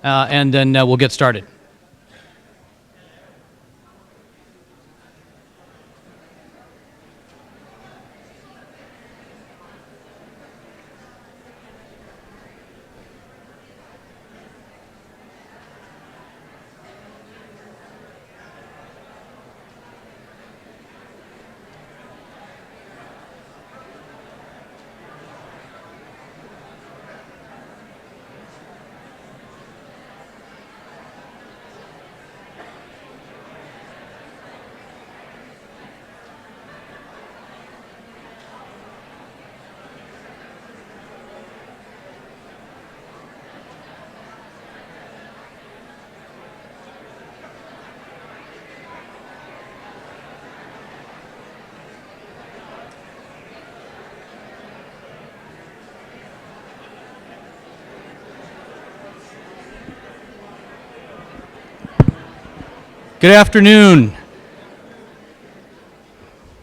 and then we'll get started. Good afternoon.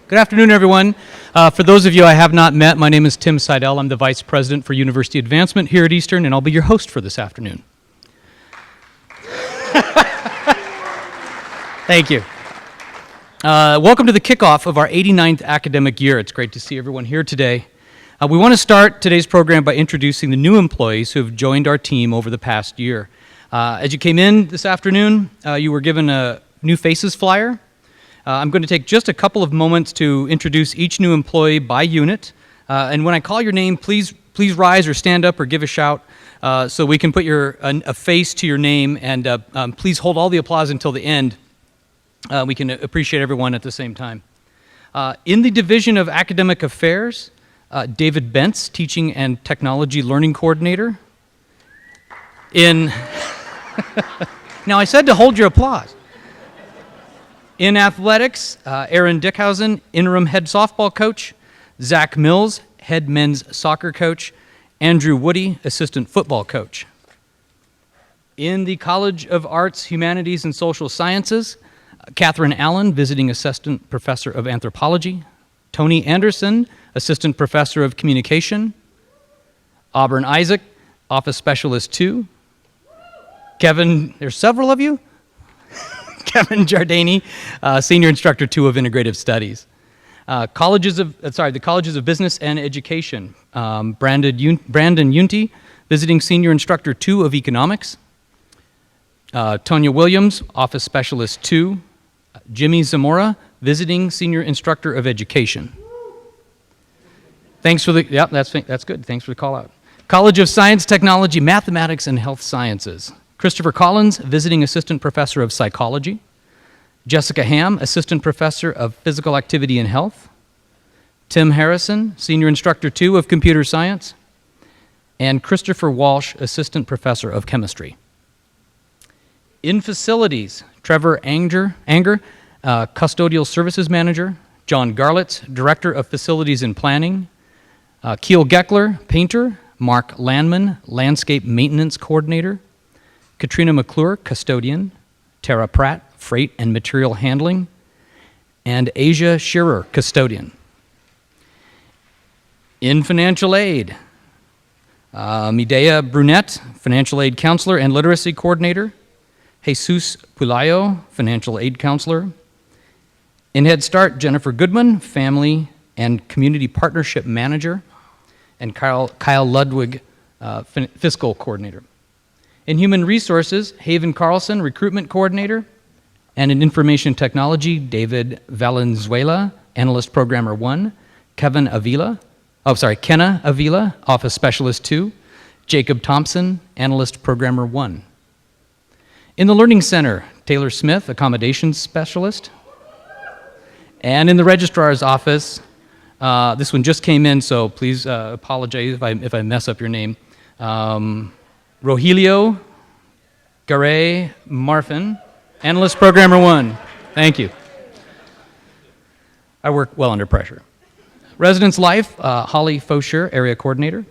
Good afternoon, everyone. For those of you I have not met, my name is Tim Seidel. I'm the Vice President for University Advancement here at Eastern, and I'll be your host for this afternoon. Thank you. Welcome to the kickoff of our 89th academic year. It's great to see everyone here today. We want to start today's program by introducing the new employees who have joined our team over the past year. As you came in this afternoon, you were given a new faces flyer. I'm going to take just a couple of moments to introduce each new employee by unit. And when I call your name, please rise or stand up or give a shout so we can put a face to your name. And please hold all the applause until the end. We can appreciate everyone at the same time. In the Division of Academic Affairs, David Bentz, Teaching and Technology Learning Coordinator. Now I said to hold your applause. In athletics, Aaron Dickhausen, interim head softball coach, Zach Mills, head men's soccer coach, Andrew Woody, assistant football coach. In the College of Arts, Humanities, and Social Sciences, Catherine Allen, visiting assistant professor of anthropology, Tony Anderson, assistant professor of communication, Auburn Isaac, office specialist 2, Kevin, there's several of you? Kevin Giardini, Senior Instructor 2 of Integrative Studies. The Colleges of Business and Education. Brandon Yunti, Visiting Senior Instructor 2 of Economics. Tonya Williams, Office Specialist 2. Jimmy Zamora, Visiting Senior Instructor of Education. Thanks for the, that's good. Thanks for the call out. College of Science, Technology, Mathematics, and Health Sciences. Christopher Collins, Visiting Assistant Professor of Psychology. Jessica Ham, Assistant Professor of Physical Activity and Health. Tim Harrison, Senior Instructor 2 of Computer Science. And Christopher Walsh, Assistant Professor of Chemistry. In Facilities, Trevor Anger, Custodial Services Manager. John Garlitz, Director of Facilities and Planning. Keel Geckler, Painter. Mark Landman, Landscape Maintenance Coordinator. Katrina McClure, Custodian. Tara Pratt, Freight and Material Handling. And Asia Shearer, Custodian. In Financial Aid, Medea Brunette, Financial Aid Counselor and Literacy Coordinator. Jesus Pulayo, Financial Aid Counselor. In Head Start, Jennifer Goodman, Family and Community Partnership Manager. And Kyle Ludwig, Fiscal Coordinator. In Human Resources, Haven Carlson, Recruitment Coordinator. And in Information Technology, David Valenzuela, Analyst Programmer 1. Kenna Avila, Office Specialist 2. Jacob Thompson, Analyst Programmer 1. In the Learning Center, Taylor Smith, Accommodations Specialist. And in the Registrar's Office, this one just came in, so please apologize if I mess up your name. Rogelio Garay Marfin, Analyst Programmer 1. Thank you. I work well under pressure. Residence Life, Holly Faucher, Area Coordinator.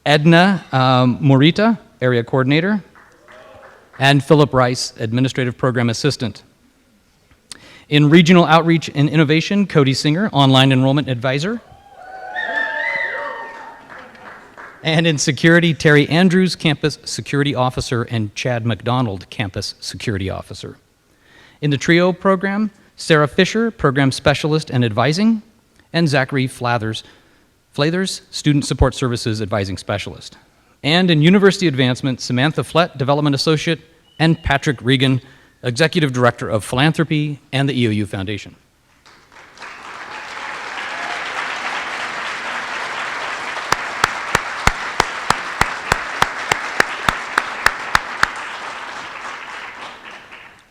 Edna Morita, Area Coordinator. And Philip Rice, Administrative Program Assistant. In Regional Outreach and Innovation, Cody Singer, Online Enrollment Advisor. And in security, Terry Andrews, Campus Security Officer, and Chad McDonald, Campus Security Officer. In the TRIO program, Sarah Fisher, Program Specialist and Advising, and Zachary Flathers, Student Support Services Advising Specialist. And in University Advancement, Samantha Flett, Development Associate, and Patrick Regan, Executive Director of Philanthropy and the EOU Foundation.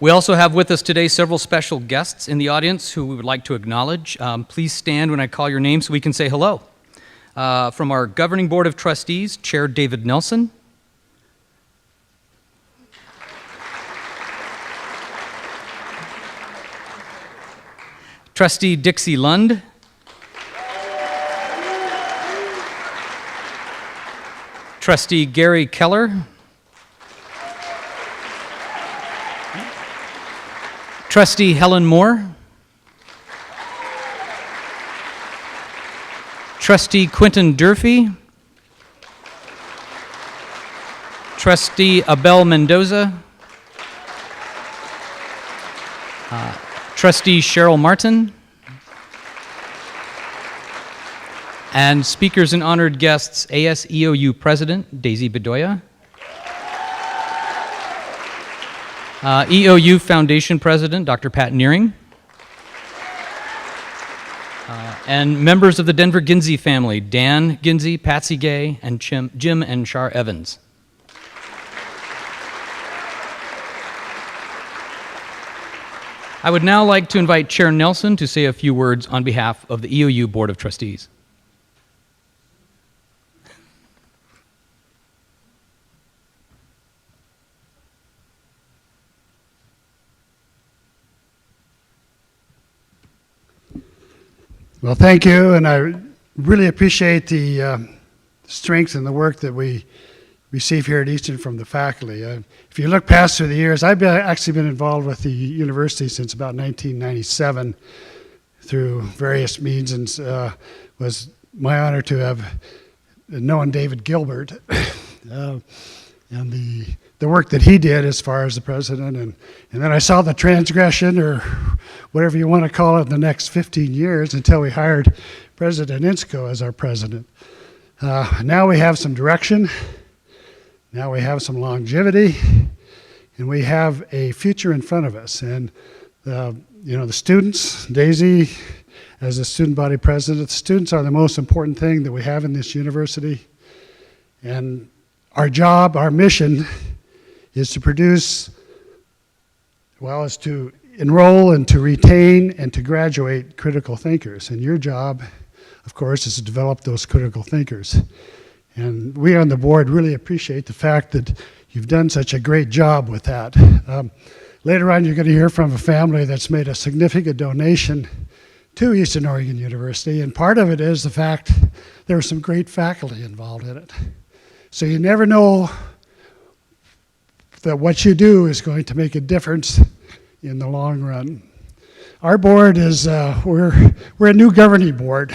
We also have with us today several special guests in the audience who we would like to acknowledge. Please stand when I call your name so we can say hello. From our Governing Board of Trustees, Chair David Nelson. Trustee Dixie Lund. Trustee Gary Keller. Trustee Helen Moore. Trustee Quentin Durfee. Trustee Abel Mendoza. Trustee Cheryl Martin. And speakers and honored guests, ASEOU President Daisy Bedoya. EOU Foundation President, Dr. Pat Nearing. And members of the Denver Ginsey family, Dan Ginsey, Patsy Gay, and Jim and Char Evans. I would now like to invite Chair Nelson to say a few words on behalf of the EOU Board of Trustees. Well, thank you, and I really appreciate the strength and the work that we receive here at Eastern from the faculty. If you look past through the years, I've actually been involved with the university since about 1997 through various means, and was my honor to have known David Gilbert and the work that he did as far as the president, and then I saw the transgression, or whatever you want to call it, in the next 15 years until we hired President Insko as our president. Now we have some direction, now we have some longevity, and we have a future in front of us. And the students, Daisy, as the student body president, the students are the most important thing that we have in this university. And our job, our mission, is to produce, is to enroll and to retain and to graduate critical thinkers. And your job, of course, is to develop those critical thinkers. And we on the board really appreciate the fact that you've done such a great job with that. Later on, you're going to hear from a family that's made a significant donation to Eastern Oregon University, and part of it is the fact there are some great faculty involved in it. So you never know that what you do is going to make a difference in the long run. Our board is, we're a new governing board.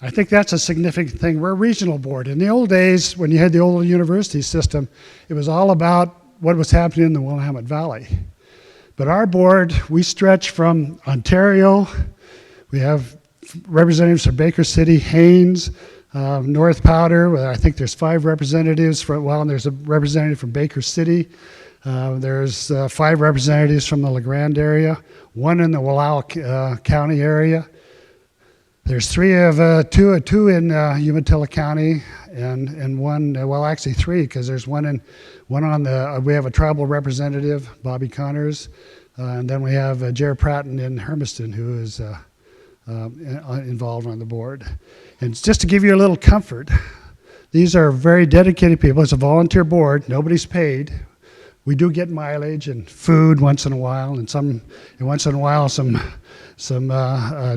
I think that's a significant thing. We're a regional board. In the old days, when you had the old university system, it was all about what was happening in the Willamette Valley. But our board, we stretch from Ontario. We have representatives from Baker City, Haines, North Powder. I think there's 5 representatives and there's a representative from Baker City. There's 5 representatives from the LeGrand area, 1 in the Wallowa County area. There's 2 in Umatilla County, and 1, actually 3, because there's one on the, we have a tribal representative, Bobby Connors, and then we have Jared Pratton in Hermiston, who is involved on the board. And just to give you a little comfort, these are very dedicated people. It's a volunteer board. Nobody's paid. We do get mileage and food once in a while, and once in a while some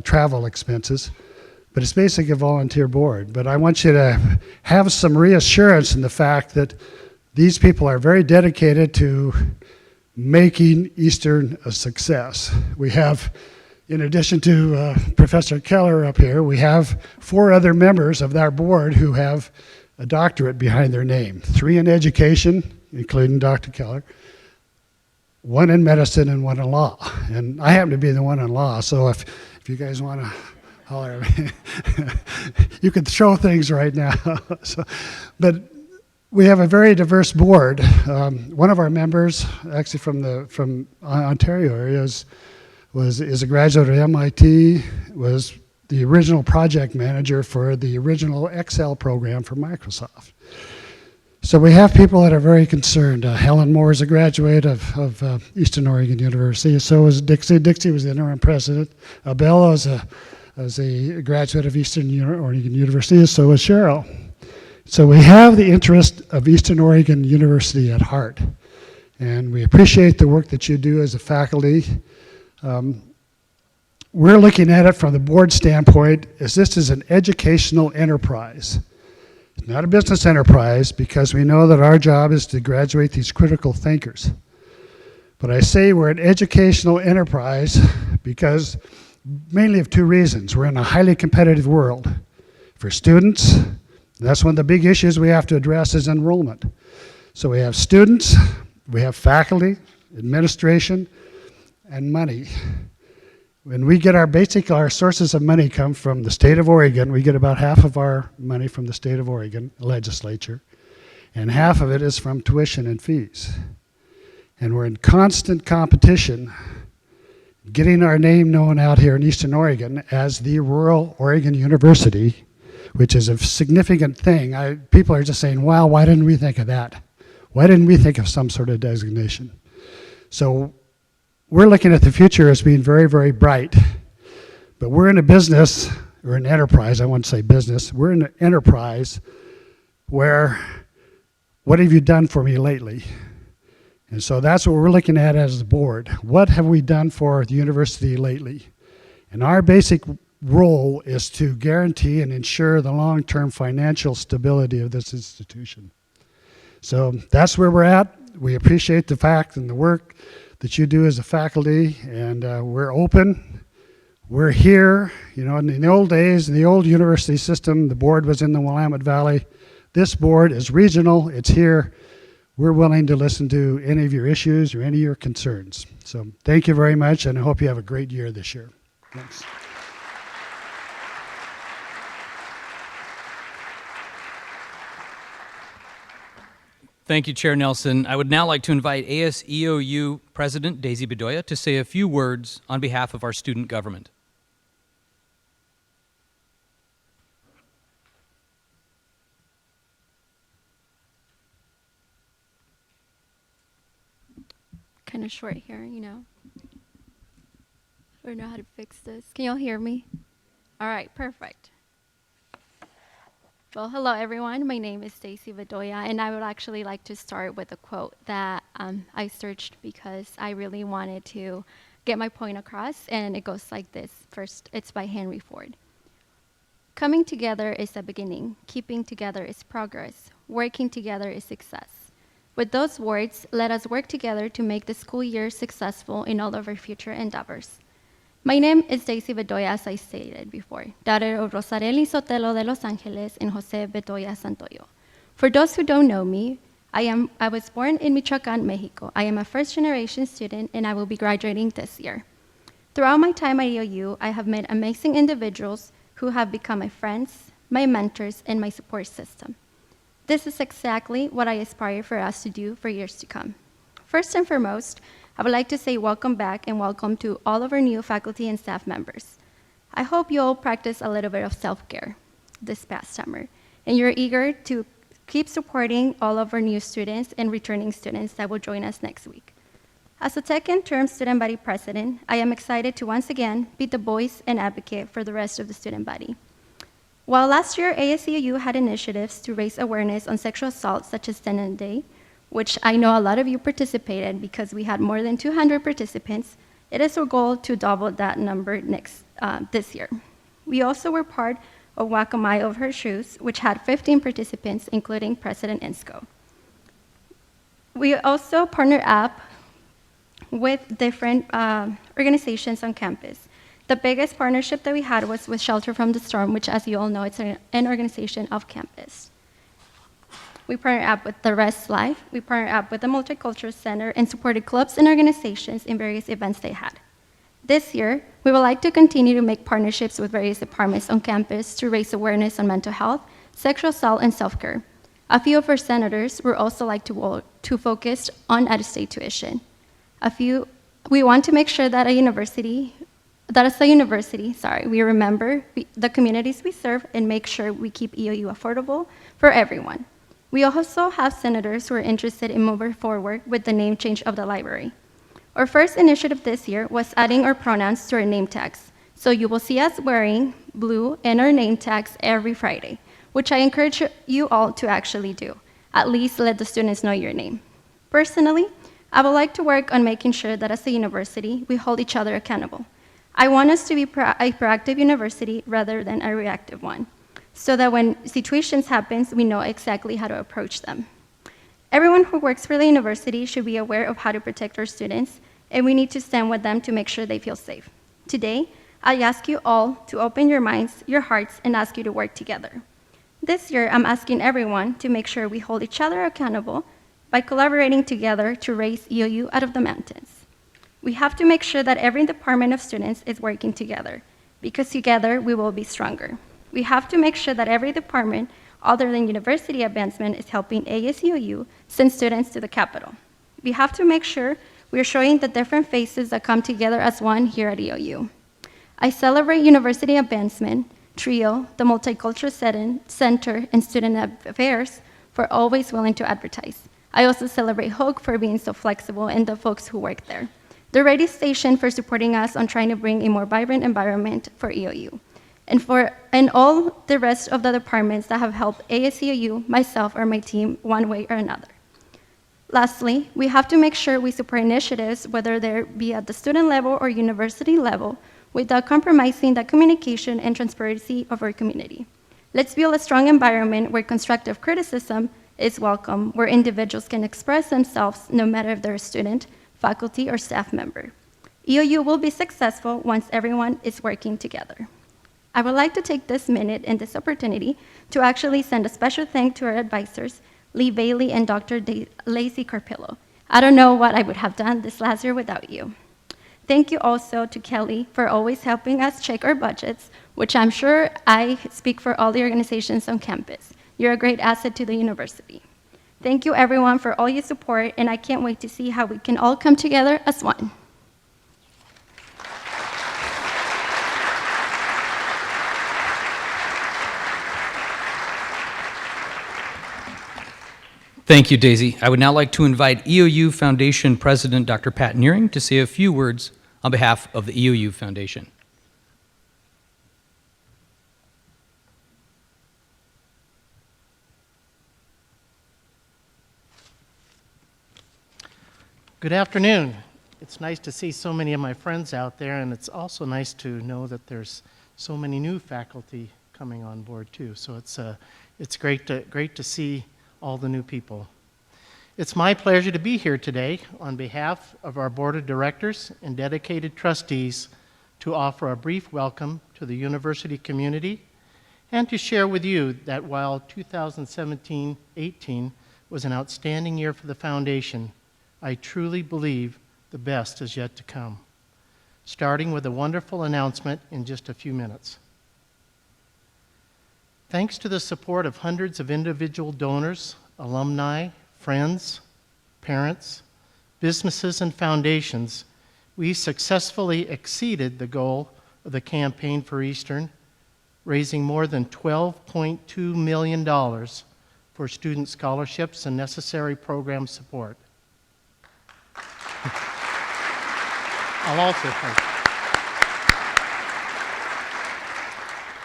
travel expenses. But it's basically a volunteer board. But I want you to have some reassurance in the fact that these people are very dedicated to making Eastern a success. We have, in addition to Professor Keller up here, we have 4 other members of our board who have a doctorate behind their name. 3 in education, including Dr. Keller, 1 in medicine, and 1 in law. And I happen to be the one in law, so if you guys want to holler at me, you can throw things right now. But we have a very diverse board. One of our members, actually from Ontario area, is a graduate of MIT, was the original project manager for the original Excel program for Microsoft. So we have people that are very concerned. Helen Moore is a graduate of Eastern Oregon University. So is Dixie. Dixie was the interim president. Bella is a graduate of Eastern Oregon University. So is Cheryl. So we have the interest of Eastern Oregon University at heart. And we appreciate the work that you do as a faculty. We're looking at it from the board standpoint as this is an educational enterprise. It's not a business enterprise because we know that our job is to graduate these critical thinkers. But I say we're an educational enterprise because mainly of 2 reasons. We're in a highly competitive world. For students, that's one of the big issues we have to address is enrollment. So we have students, we have faculty, administration, and money. When we get our sources of money come from the state of Oregon. We get about half of our money from the state of Oregon legislature, and half of it is from tuition and fees. And we're in constant competition getting our name known out here in Eastern Oregon as the Rural Oregon University, which is a significant thing. People are just saying, wow, why didn't we think of that? Why didn't we think of some sort of designation? So we're looking at the future as being very, very bright. But we're in a business, or an enterprise, I wouldn't say business, we're in an enterprise where, what have you done for me lately? And so that's what we're looking at as the board. What have we done for the university lately? And our basic role is to guarantee and ensure the long-term financial stability of this institution. So that's where we're at. We appreciate the fact and the work that you do as a faculty, and we're open. We're here. You know, in the old days, in the old university system, the board was in the Willamette Valley. This board is regional. It's here. We're willing to listen to any of your issues or any of your concerns. So thank you very much, and I hope you have a great year this year. Thanks. Thank you, Chair Nelson. I would now like to invite ASEOU President Daisy Bedoya to say a few words on behalf of our student government. Kind of short here, you know. I don't know how to fix this. Can y'all hear me? All right, perfect. Well, hello everyone. My name is Stacy Bedoya, and I would actually like to start with a quote that I searched because I really wanted to get my point across, and it goes like this. First, it's by Henry Ford. Coming together is a beginning. Keeping together is progress. Working together is success. With those words, let us work together to make the school year successful in all of our future endeavors. My name is Daisy Bedoya, as I stated before, daughter of Rosareli Sotelo de Los Angeles and Jose Bedoya Santoyo. For those who don't know me, I was born in Michoacán, Mexico. I am a first-generation student, and I will be graduating this year. Throughout my time at EOU, I have met amazing individuals who have become my friends, my mentors, and my support system. This is exactly what I aspire for us to do for years to come. First and foremost, I would like to say welcome back and welcome to all of our new faculty and staff members. I hope you all practice a little bit of self-care this past summer, and you're eager to keep supporting all of our new students and returning students that will join us next week. As a second-term student body president, I am excited to once again be the voice and advocate for the rest of the student body. While last year ASEOU had initiatives to raise awareness on sexual assault, such as Tenant Day, which I know a lot of you participated because we had more than 200 participants, it is our goal to double that number this year. We also were part of Walk a Mile of Her Shoes, which had 15 participants, including President Insco. We also partnered up with different organizations on campus. The biggest partnership that we had was with Shelter from the Storm, which, as you all know, it's an organization off campus. we partnered up with the Rest Life, we partnered up with the Multicultural Center, and supported clubs and organizations in various events they had. This year, we would like to continue to make partnerships with various departments on campus to raise awareness on mental health, sexual assault, and self-care. A few of our senators would also like to focus on out-of-state tuition. We want to make sure that as a university, we remember the communities we serve and make sure we keep EOU affordable for everyone. We also have senators who are interested in moving forward with the name change of the library. Our first initiative this year was adding our pronouns to our name tags. So you will see us wearing blue in our name tags every Friday, which I encourage you all to actually do. At least let the students know your name. Personally, I would like to work on making sure that as a university, we hold each other accountable. I want us to be a proactive university rather than a reactive one, so that when situations happen, we know exactly how to approach them. Everyone who works for the university should be aware of how to protect our students, and we need to stand with them to make sure they feel safe. Today, I ask you all to open your minds, your hearts, and ask you to work together. This year, I'm asking everyone to make sure we hold each other accountable by collaborating together to raise EOU out of the mountains. We have to make sure that every department of students is working together, because together we will be stronger. We have to make sure that every department, other than university advancement, is helping ASUOU send students to the capital. We have to make sure we are showing the different faces that come together as one here at EOU. I celebrate university advancement, TRIO, the Multicultural Center, and Student Affairs for always willing to advertise. I also celebrate Hogue for being so flexible and the folks who work there. The radio station for supporting us on trying to bring a more vibrant environment for EOU. And all the rest of the departments that have helped ASEOU, myself, or my team one way or another. Lastly, we have to make sure we support initiatives, whether they be at the student level or university level, without compromising the communication and transparency of our community. Let's build a strong environment where constructive criticism is welcome, where individuals can express themselves no matter if they're a student, faculty, or staff member. EOU will be successful once everyone is working together. I would like to take this minute and this opportunity to actually send a special thank to our advisors, Lee Bailey and Dr. Lacey Carpillo. I don't know what I would have done this last year without you. Thank you also to Kelly for always helping us check our budgets, which I'm sure I speak for all the organizations on campus. You're a great asset to the university. Thank you everyone for all your support, and I can't wait to see how we can all come together as one. Thank you, Daisy. I would now like to invite EOU Foundation President Dr. Pat Nearing to say a few words on behalf of the EOU Foundation. Good afternoon. It's nice to see so many of my friends out there, and it's also nice to know that there's so many new faculty coming on board too. So it's great to see all the new people. It's my pleasure to be here today on behalf of our board of directors and dedicated trustees to offer a brief welcome to the university community and to share with you that while 2017-18 was an outstanding year for the foundation, I truly believe the best is yet to come, starting with a wonderful announcement in just a few minutes. Thanks to the support of hundreds of individual donors, alumni, friends, parents, businesses, and foundations, we successfully exceeded the goal of the Campaign for Eastern, raising more than $12.2 million for student scholarships and necessary program support. I'll also thank you.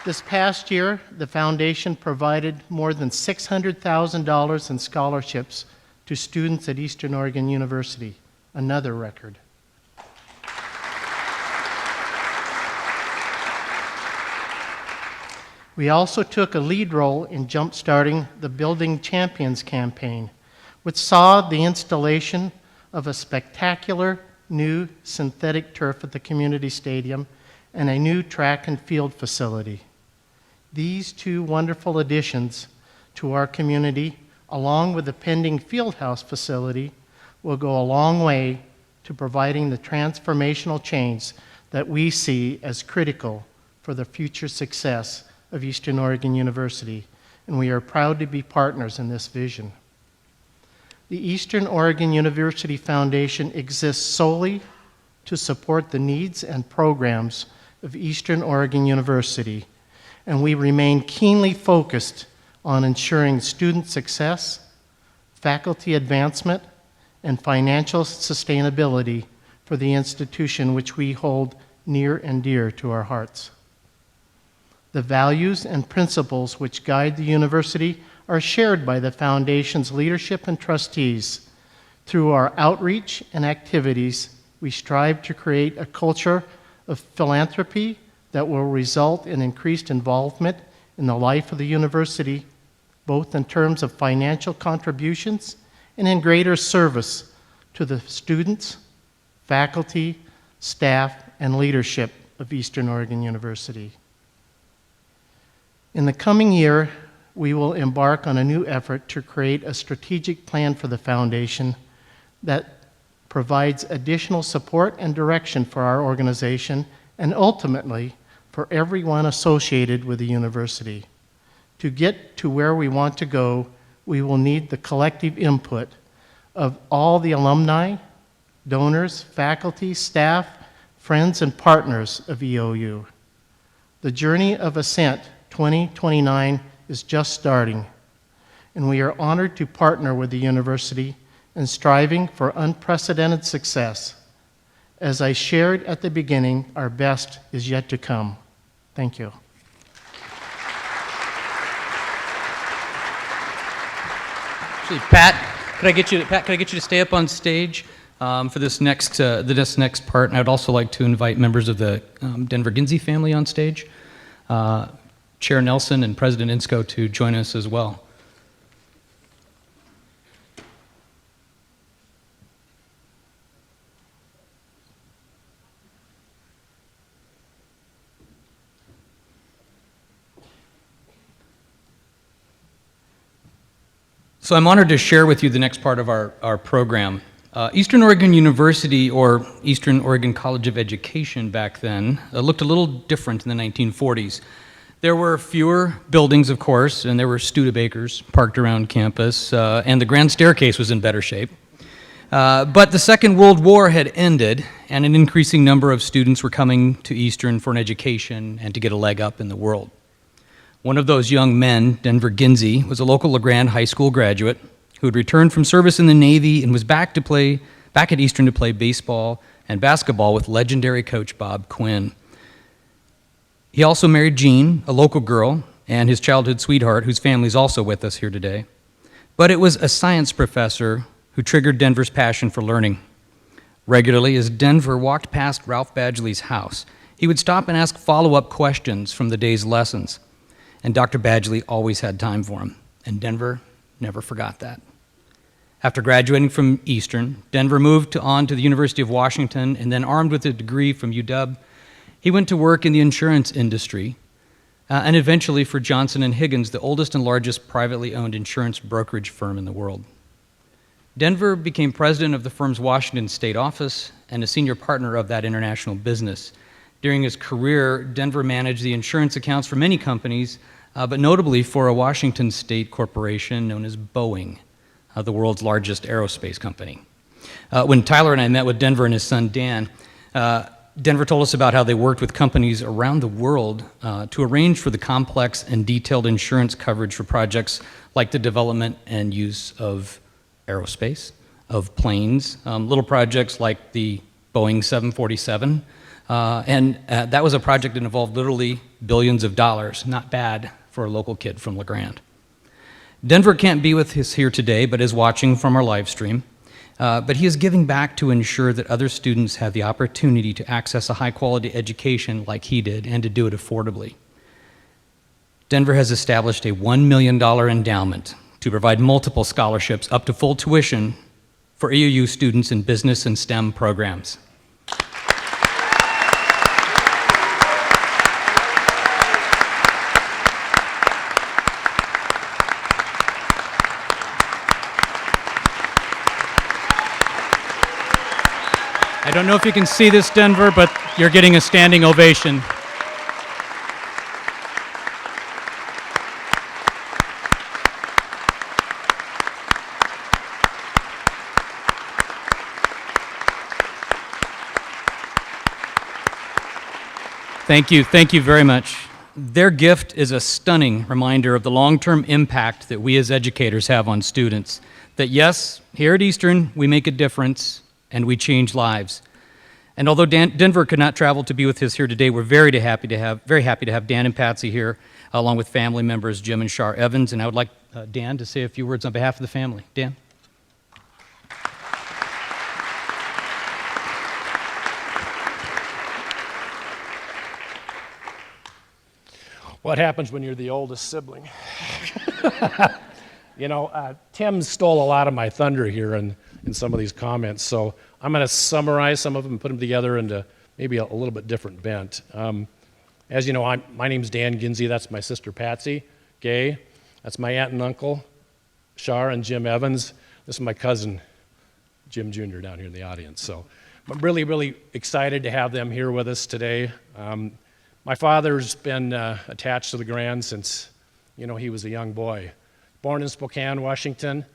This past year, the foundation provided more than $600,000 in scholarships to students at Eastern Oregon University, another record. We also took a lead role in jump-starting the Building Champions campaign, which saw the installation of a spectacular new synthetic turf at the community stadium and a new track and field facility. These two wonderful additions to our community along with the pending Fieldhouse facility, will go a long way to providing the transformational change that we see as critical for the future success of Eastern Oregon University, and we are proud to be partners in this vision. The Eastern Oregon University Foundation exists solely to support the needs and programs of Eastern Oregon University, and we remain keenly focused on ensuring student success, faculty advancement, and financial sustainability for the institution which we hold near and dear to our hearts. The values and principles which guide the university are shared by the Foundation's leadership and trustees. Through our outreach and activities, we strive to create a culture of philanthropy that will result in increased involvement in the life of the university, both in terms of financial contributions and in greater service to the students, faculty, staff, and leadership of Eastern Oregon University. In the coming year, we will embark on a new effort to create a strategic plan for the Foundation that provides additional support and direction for our organization and ultimately for everyone associated with the university. To get to where we want to go, we will need the collective input of all the alumni, donors, faculty, staff, friends, and partners of EOU. The journey of Ascent 2029 is just starting, and we are honored to partner with the university in striving for unprecedented success. As I shared at the beginning, our best is yet to come. Thank you. Actually, Pat, could I get you to stay up on stage for this next part? And I'd also like to invite members of the Denver Ginsey family on stage, Chair Nelson and President Insco to join us as well. So I'm honored to share with you the next part of our program. Eastern Oregon University, or Eastern Oregon College of Education back then, looked a little different in the 1940s. There were fewer buildings, of course, and there were Studebakers parked around campus, and the grand staircase was in better shape. But the Second World War had ended, and an increasing number of students were coming to Eastern for an education and to get a leg up in the world. One of those young men, Denver Ginsey, was a local LeGrand High School graduate who had returned from service in the Navy and was back at Eastern to play baseball and basketball with legendary coach Bob Quinn. He also married Jean, a local girl, and his childhood sweetheart, whose family is also with us here today. But it was a science professor who triggered Denver's passion for learning. Regularly, as Denver walked past Ralph Badgley's house, he would stop and ask follow-up questions from the day's lessons. And Dr. Badgley always had time for him, and Denver never forgot that. After graduating from Eastern, Denver moved on to the University of Washington, and then armed with a degree from UW, he went to work in the insurance industry, and eventually for Johnson & Higgins, the oldest and largest privately owned insurance brokerage firm in the world. Denver became president of the firm's Washington state office and a senior partner of that international business. During his career, Denver managed the insurance accounts for many companies, but notably for a Washington state corporation known as Boeing, the world's largest aerospace company. When Tyler and I met with Denver and his son Dan, Denver told us about how they worked with companies around the world to arrange for the complex and detailed insurance coverage for projects like the development and use of aerospace, of planes, little projects like the Boeing 747, and that was a project that involved literally billions of dollars. Not bad for a local kid from LeGrand. Denver can't be with us here today, but is watching from our live stream. But he is giving back to ensure that other students have the opportunity to access a high-quality education like he did, and to do it affordably. Denver has established a $1 million endowment to provide multiple scholarships up to full tuition for EOU students in business and STEM programs. I don't know if you can see this, Denver, but you're getting a standing ovation. Thank you very much. Their gift is a stunning reminder of the long-term impact that we as educators have on students. That yes, here at Eastern, we make a difference and we change lives. And although Denver could not travel to be with us here today, we're very happy to have Dan and Patsy here, along with family members Jim and Shar Evans. And I would like Dan to say a few words on behalf of the family. Dan? What happens when you're the oldest sibling? You know, Tim stole a lot of my thunder here in some of these comments, so I'm going to summarize some of them and put them together into maybe a little bit different bent. As you know, my name's Dan Ginsey. That's my sister Patsy Gay. That's my aunt and uncle, Shar and Jim Evans. This is my cousin, Jim Jr., down here in the audience. So I'm really excited to have them here with us today. My father's been attached to the Grand since, you know, he was a young boy. Born in Spokane, Washington,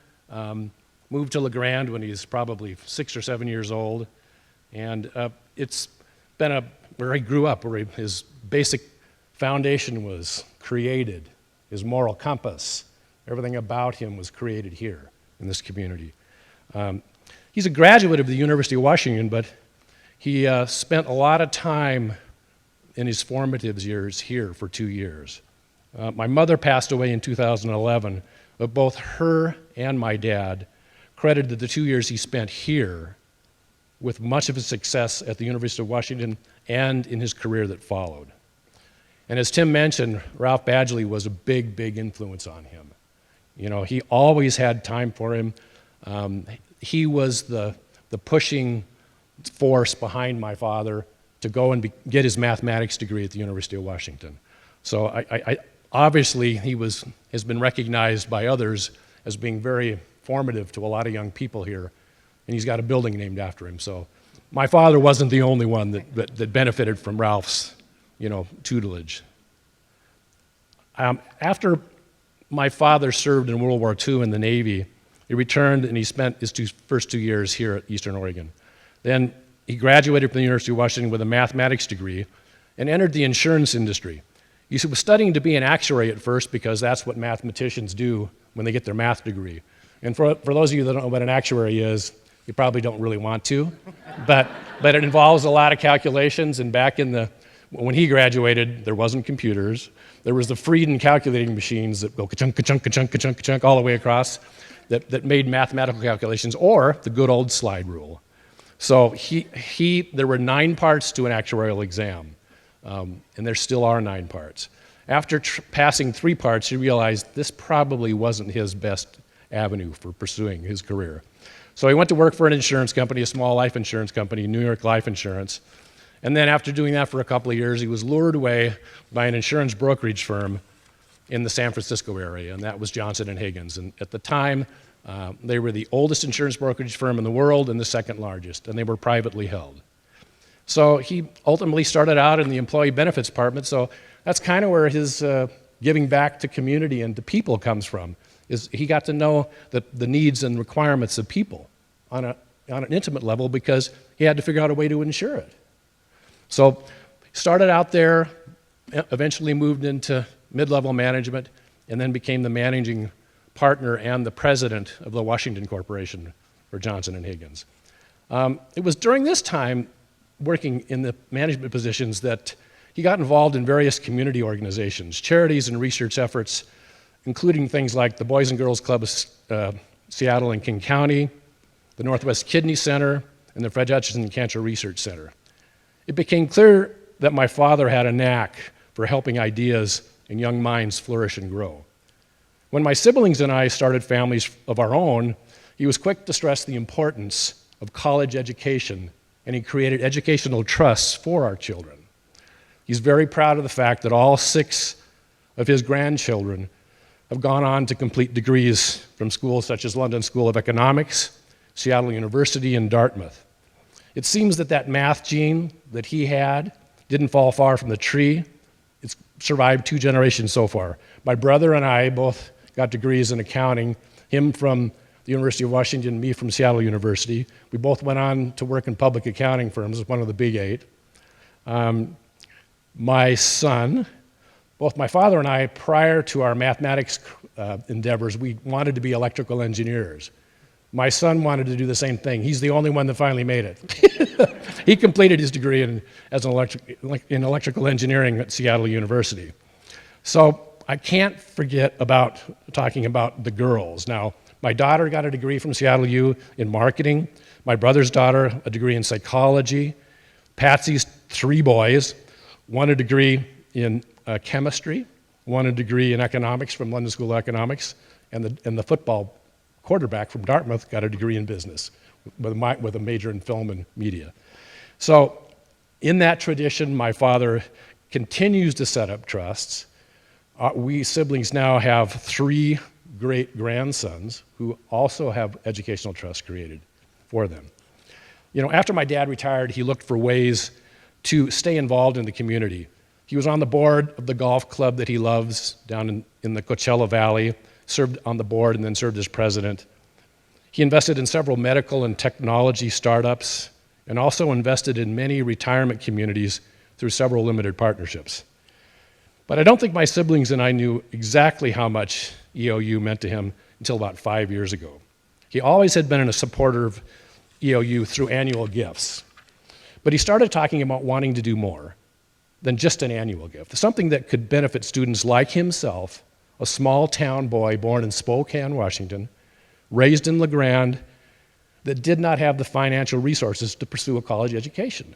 moved to La Grande when he was probably 6 or 7 years old, and it's been where he grew up, where his basic foundation was created, his moral compass, everything about him was created here in this community. He's a graduate of the University of Washington, but he spent a lot of time in his formative years here for 2 years. My mother passed away in 2011, but both her and my dad credited the 2 years he spent here with much of his success at the University of Washington and in his career that followed. And as Tim mentioned, Ralph Badgley was a big influence on him. You know, he always had time for him. He was the pushing force behind my father to go and get his mathematics degree at the University of Washington. So I obviously he has been recognized by others as being very formative to a lot of young people here, and he's got a building named after him. So my father wasn't the only one that benefited from Ralph's, you know, tutelage. After my father served in World War II in the Navy, he returned and he spent his first 2 years here at Eastern Oregon. Then he graduated from the University of Washington with a mathematics degree and entered the insurance industry. He was studying to be an actuary at first because that's what mathematicians do when they get their math degree. And for those of you that don't know what an actuary is, you probably don't really want to, but it involves a lot of calculations, and when he graduated, there wasn't computers. There was the Frieden calculating machines that go ka-chunk, ka-chunk, ka-chunk, ka-chunk, ka-chunk all the way across that made mathematical calculations, or the good old slide rule. So there were 9 parts to an actuarial exam, and there still are 9 parts. After passing 3 parts, he realized this probably wasn't his best avenue for pursuing his career. So he went to work for an insurance company, a small life insurance company, New York Life Insurance. And then after doing that for a couple of years, he was lured away by an insurance brokerage firm in the San Francisco area, and that was Johnson & Higgins. And at the time, they were the oldest insurance brokerage firm in the world and the second largest, and they were privately held. So he ultimately started out in the employee benefits department, so that's kind of where his giving back to community and to people comes from, is he got to know the needs and requirements of people on an intimate level because he had to figure out a way to insure it. So started out there, eventually moved into mid-level management, and then became the managing partner and the president of the Washington Corporation for Johnson & Higgins. It was during this time, working in the management positions, that he got involved in various community organizations, charities and research efforts, including things like the Boys and Girls Club of Seattle and King County, the Northwest Kidney Center, and the Fred Hutchinson Cancer Research Center. It became clear that my father had a knack for helping ideas and young minds flourish and grow. When my siblings and I started families of our own, he was quick to stress the importance of college education, and he created educational trusts for our children. He's very proud of the fact that all 6 of his grandchildren have gone on to complete degrees from schools such as London School of Economics, Seattle University, and Dartmouth. It seems that that math gene that he had didn't fall far from the tree. It's survived 2 generations so far. My brother and I both got degrees in accounting, him from the University of Washington, me from Seattle University. We both went on to work in public accounting firms, one of the big 8. My son, both my father and I, prior to our mathematics endeavors, we wanted to be electrical engineers. My son wanted to do the same thing. He's the only one that finally made it. He completed his degree in electrical engineering at Seattle University. So I can't forget about talking about the girls. Now, my daughter got a degree from Seattle U in marketing. My brother's daughter, a degree in psychology. Patsy's 3 boys, one a degree in chemistry, one a degree in economics from London School of Economics, and the football quarterback from Dartmouth got a degree in business with a major in film and media. So in that tradition, my father continues to set up trusts. We siblings now have 3 great-grandsons who also have educational trusts created for them. You know, after my dad retired, he looked for ways to stay involved in the community. He was on the board of the golf club that he loves down in the Coachella Valley, served on the board and then served as president. He invested in several medical and technology startups and also invested in many retirement communities through several limited partnerships. But I don't think my siblings and I knew exactly how much EOU meant to him until about 5 years ago. He always had been a supporter of EOU through annual gifts. But he started talking about wanting to do more than just an annual gift, something that could benefit students like himself, a small town boy born in Spokane, Washington, raised in La Grande, that did not have the financial resources to pursue a college education.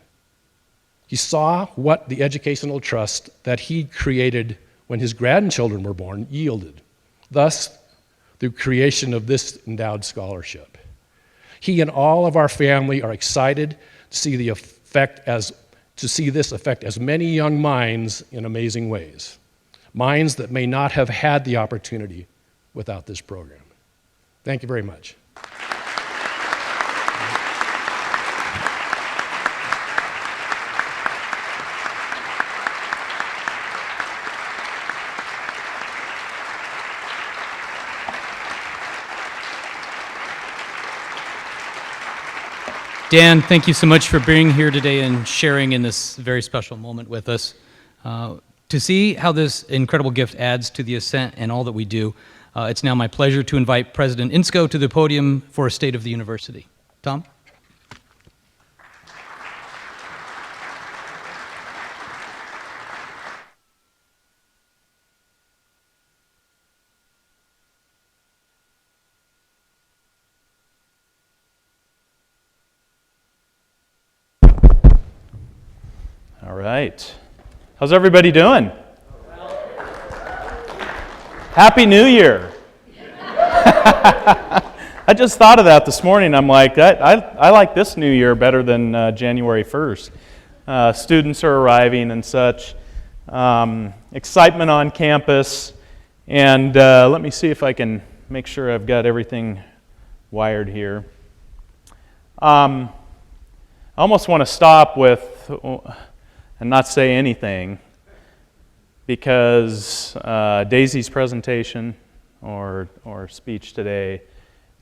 He saw what the educational trust that he created when his grandchildren were born yielded, thus the creation of this endowed scholarship. He and all of our family are excited to see this affect as many young minds in amazing ways, minds that may not have had the opportunity without this program. Thank you very much. Dan, thank you so much for being here today and sharing in this very special moment with us. To see how this incredible gift adds to the Ascent and all that we do, it's now my pleasure to invite President Insko to the podium for a State of the University. Tom? All right. How's everybody doing? Happy New Year. I just thought of that this morning. I'm like, I like this New Year better than January 1st. Students are arriving and such. Excitement on campus. And let me see if I can make sure I've got everything wired here. I almost want to stop with and not say anything, because Daisy's presentation or speech today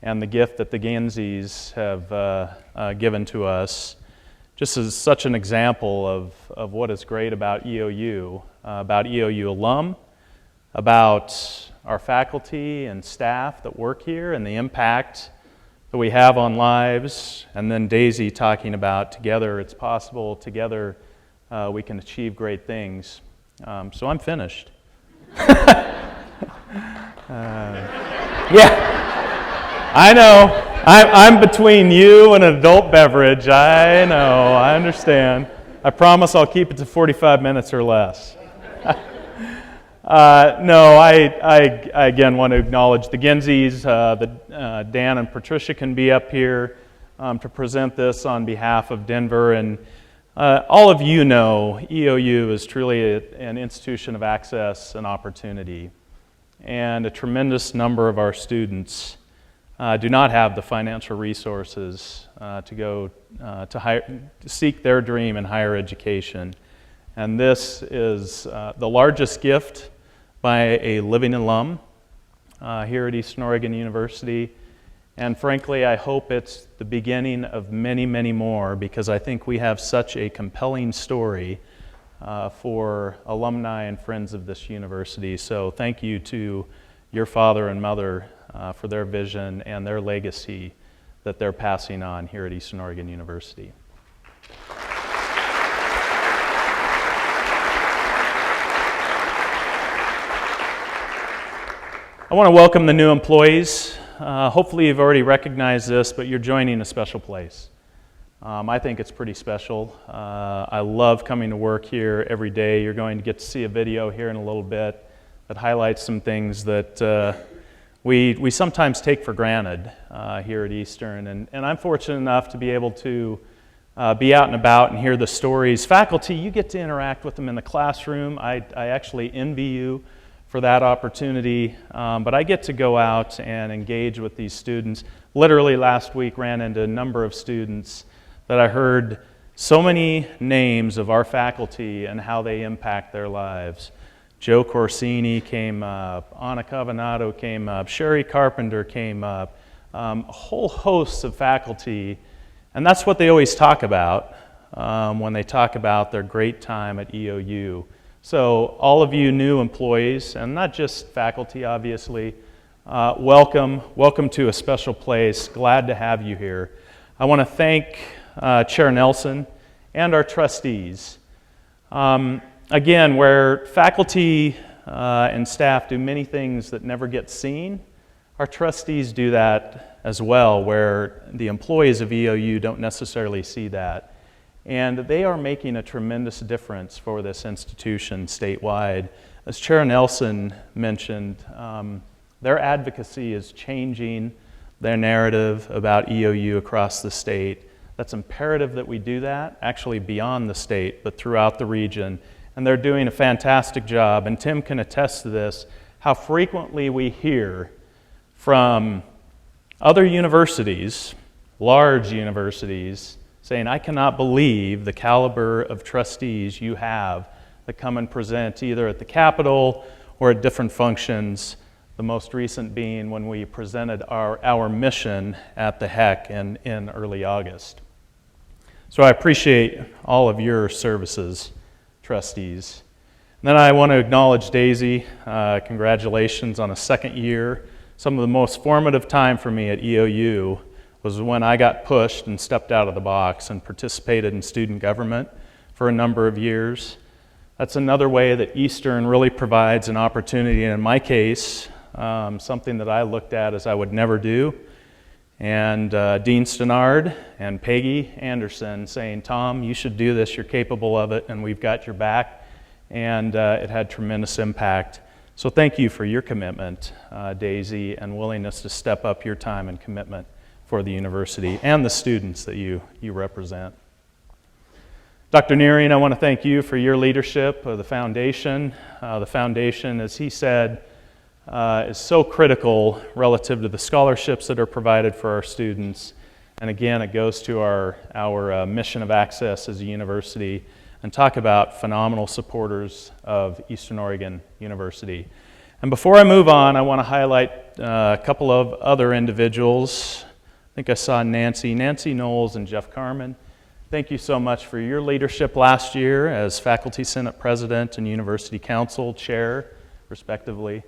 and the gift that the Genzies have given to us just is such an example of what is great about EOU alum, about our faculty and staff that work here and the impact that we have on lives, and then Daisy talking about together it's possible, together we can achieve great things. So I'm finished. Yeah, I know. I'm between you and an adult beverage. I know. I understand. I promise I'll keep it to 45 minutes or less. No, I again want to acknowledge the Genzies. Dan and Patricia can be up here to present this on behalf of Denver. And all of you know EOU is truly an institution of access and opportunity. And a tremendous number of our students do not have the financial resources to go to seek their dream in higher education. And this is the largest gift by a living alum here at Eastern Oregon University. And frankly, I hope it's the beginning of many, many more, because I think we have such a compelling story for alumni and friends of this university. So thank you to your father and mother for their vision and their legacy that they're passing on here at Eastern Oregon University. I want to welcome the new employees. Hopefully you've already recognized this, but you're joining a special place. I think it's pretty special. I love coming to work here every day. You're going to get to see a video here in a little bit that highlights some things that we sometimes take for granted here at Eastern. And I'm fortunate enough to be able to be out and about and hear the stories. Faculty, you get to interact with them in the classroom. I actually envy you for that opportunity, but I get to go out and engage with these students. Literally last week ran into a number of students that I heard so many names of our faculty and how they impact their lives. Joe Corsini came up, Anna Cavanato came up, Sherry Carpenter came up, a whole host of faculty, and that's what they always talk about when they talk about their great time at EOU. So all of you new employees, and not just faculty obviously, welcome to a special place. Glad to have you here. I want to thank Chair Nelson and our trustees. Again, where faculty and staff do many things that never get seen, our trustees do that as well, where the employees of EOU don't necessarily see that. And they are making a tremendous difference for this institution statewide. As Chair Nelson mentioned, their advocacy is changing their narrative about EOU across the state. That's imperative that we do that, actually beyond the state, but throughout the region. And they're doing a fantastic job. And Tim can attest to this, how frequently we hear from other universities, large universities, saying, I cannot believe the caliber of trustees you have that come and present either at the Capitol or at different functions, the most recent being when we presented our mission at the HEC in early August. So I appreciate all of your services, trustees. And then I want to acknowledge Daisy. Congratulations on a second year. Some of the most formative time for me at EOU was when I got pushed and stepped out of the box and participated in student government for a number of years. That's another way that Eastern really provides an opportunity, and in my case, something that I looked at as I would never do. And Dean Stenard and Peggy Anderson saying, Tom, you should do this, you're capable of it, and we've got your back. And it had tremendous impact. So thank you for your commitment, Daisy, and willingness to step up your time and commitment for the university and the students that you represent. Dr. Nearing, I want to thank you for your leadership of the foundation. The foundation, as he said, is so critical relative to the scholarships that are provided for our students. And again, it goes to our mission of access as a university, and talk about phenomenal supporters of Eastern Oregon University. And before I move on, I want to highlight a couple of other individuals. I think I saw Nancy Knowles and Jeff Carmen. Thank you so much for your leadership last year as Faculty Senate President and University Council Chair, respectively.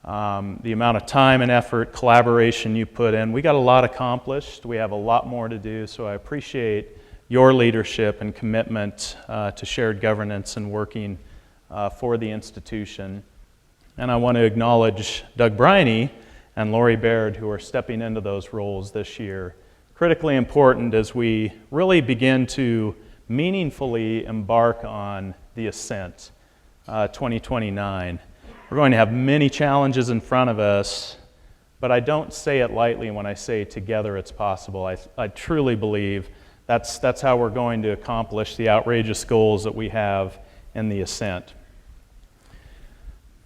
The amount of time and effort, collaboration you put in. We got a lot accomplished. We have a lot more to do, so I appreciate your leadership and commitment to shared governance and working for the institution. And I want to acknowledge Doug Briney and Lori Baird, who are stepping into those roles this year. Critically important as we really begin to meaningfully embark on the ascent 2029. We're going to have many challenges in front of us, but I don't say it lightly when I say together it's possible. I truly believe that's how we're going to accomplish the outrageous goals that we have in the ascent.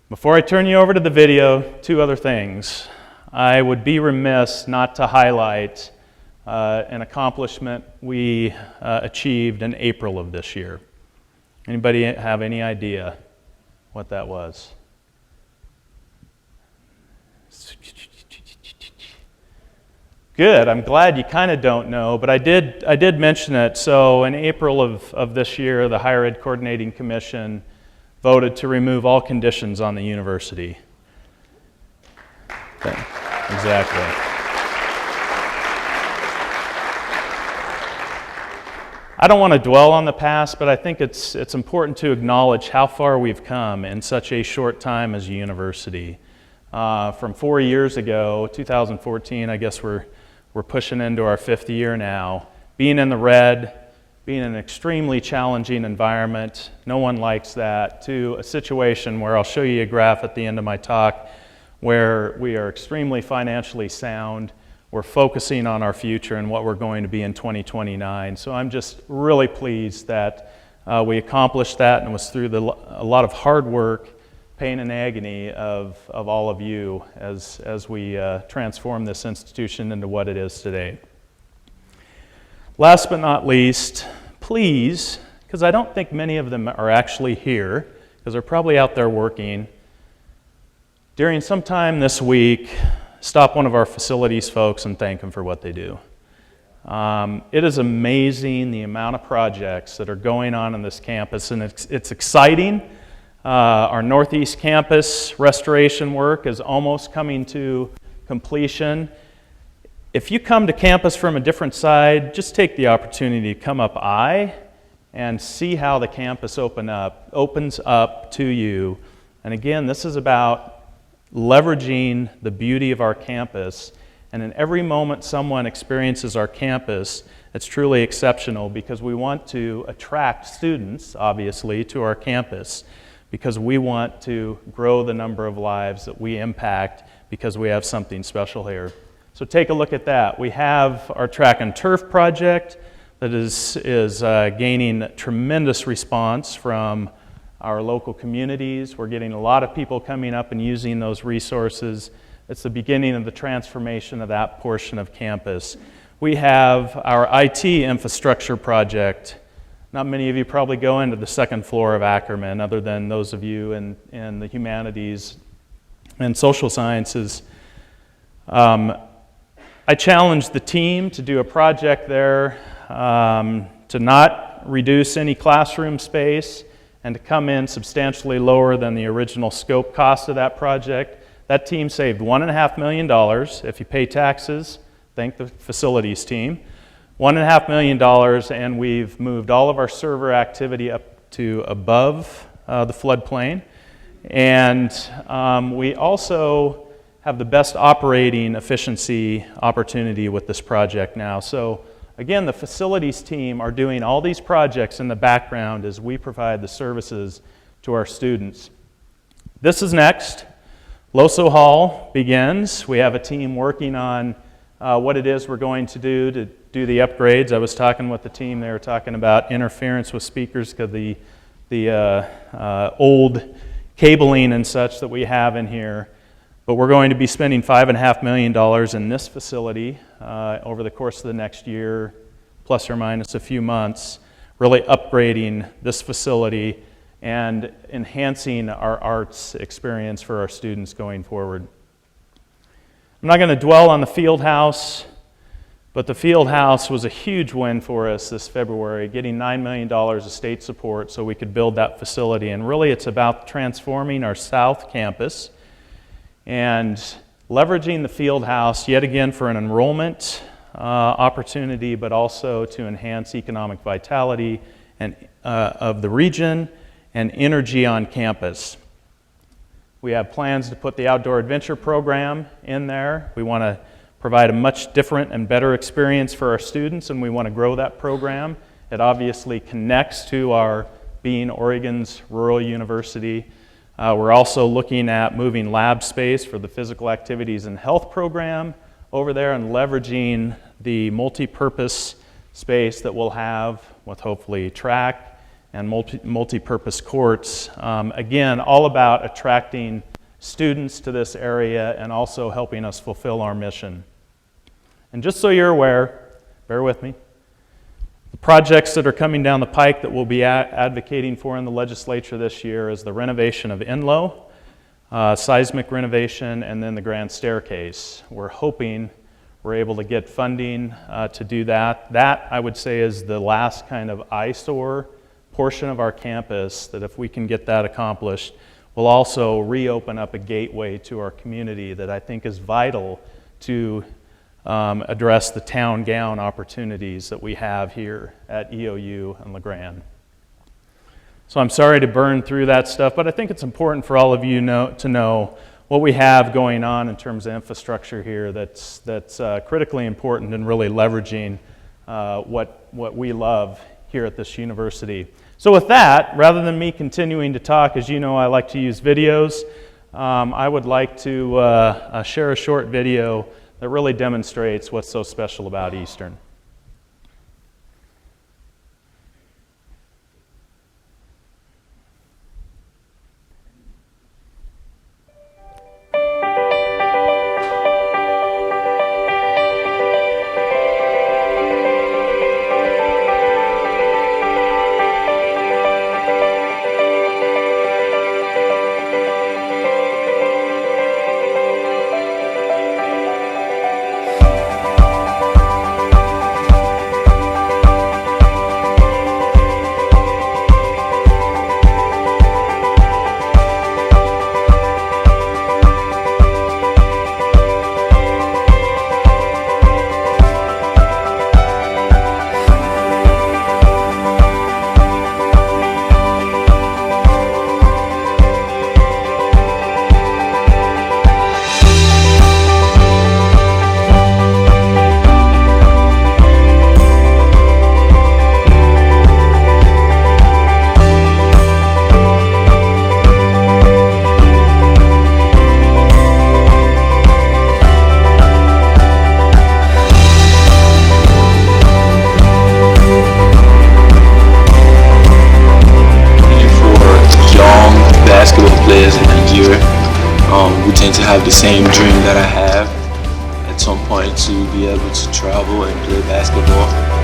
Before I turn you over to the video, two other things. I would be remiss not to highlight an accomplishment we achieved in April of this year. Anybody have any idea what that was? Good. I'm glad you kind of don't know, but I did mention it. So in April of this year, the Higher Ed Coordinating Commission voted to remove all conditions on the university. Okay. Exactly. I don't want to dwell on the past, but I think it's important to acknowledge how far we've come in such a short time as a university. From 4 years ago, 2014, I guess we're pushing into our 5th year now. Being in the red, being in an extremely challenging environment, no one likes that, to a situation where I'll show you a graph at the end of my talk where we are extremely financially sound. We're focusing on our future and what we're going to be in 2029. So I'm just really pleased that we accomplished that, and it was through a lot of hard work, pain and agony of all of you as we transform this institution into what it is today. Last but not least, please, because I don't think many of them are actually here, because they're probably out there working, during some time this week, stop one of our facilities folks and thank them for what they do. It is amazing the amount of projects that are going on this campus, and it's exciting. Our Northeast Campus restoration work is almost coming to completion. If you come to campus from a different side, just take the opportunity to come up I and see how the campus opens up to you. And again, this is about leveraging the beauty of our campus. And in every moment someone experiences our campus, it's truly exceptional, because we want to attract students, obviously, to our campus, because we want to grow the number of lives that we impact because we have something special here. So take a look at that. We have our track and turf project that is gaining tremendous response from our local communities. We're getting a lot of people coming up and using those resources. It's the beginning of the transformation of that portion of campus. We have our IT infrastructure project. Not many of you probably go into the second floor of Ackerman, other than those of you in the humanities and social sciences. I challenged the team to do a project there, to not reduce any classroom space, and to come in substantially lower than the original scope cost of that project. That team saved $1.5 million. If you pay taxes, thank the facilities team. $1.5 million, and we've moved all of our server activity up to above the floodplain. And we also have the best operating efficiency opportunity with this project now. So again, the facilities team are doing all these projects in the background as we provide the services to our students. This is next. Loso Hall begins. We have a team working on what it is we're going to do the upgrades. I was talking with the team. They were talking about interference with speakers because the old cabling and such that we have in here. But we're going to be spending $5.5 million in this facility over the course of the next year, plus or minus a few months, really upgrading this facility and enhancing our arts experience for our students going forward. I'm not going to dwell on the field house, but the field house was a huge win for us this February, getting $9 million of state support so we could build that facility. And really it's about transforming our South Campus and leveraging the field house yet again for an enrollment opportunity, but also to enhance economic vitality and of the region and energy on campus. We have plans to put the outdoor adventure program in there. We want to provide a much different and better experience for our students, and we want to grow that program. It obviously connects to our being Oregon's rural university. We're also looking at moving lab space for the physical activities and health program over there and leveraging the multi-purpose space that we'll have with hopefully track and multi-purpose courts. Again, all about attracting students to this area and also helping us fulfill our mission. And just so you're aware, bear with me, the projects that are coming down the pike that we'll be advocating for in the legislature this year is the renovation of Inlow, seismic renovation, and then the grand staircase. We're hoping we're able to get funding to do that. That, I would say, is the last kind of eyesore portion of our campus, that if we can get that accomplished, we'll also reopen up a gateway to our community that I think is vital to address the town gown opportunities that we have here at EOU and LeGrand. So I'm sorry to burn through that stuff, but I think it's important for all of you to know what we have going on in terms of infrastructure here that's critically important in really leveraging what we love here at this university. So with that, rather than me continuing to talk, as you know, I like to use videos. I would like to share a short video that really demonstrates what's so special about Eastern. We tend to have the same dream that I have at some point to be able to travel and play basketball.